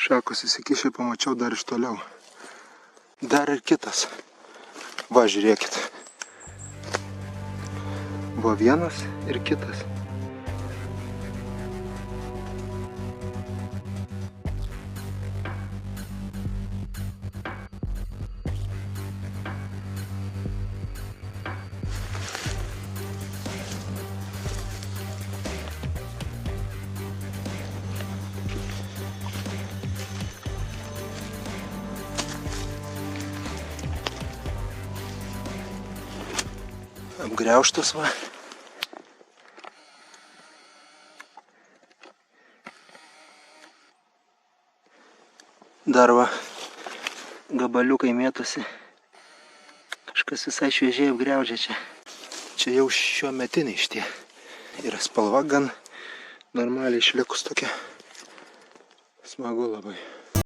Šakos įsikišę, pamačiau dar iš toliau. Dar ir kitas. Va, žiūrėkit. Buvo vienas ir kitas. Apgriauštas va. Dar va, gabaliukai mėtosi. Kažkas visai šviežiai apgriaužė čia. Čia jau šio metiniai šitie. Ir spalva gan normaliai išlikus tokia. Smagu labai.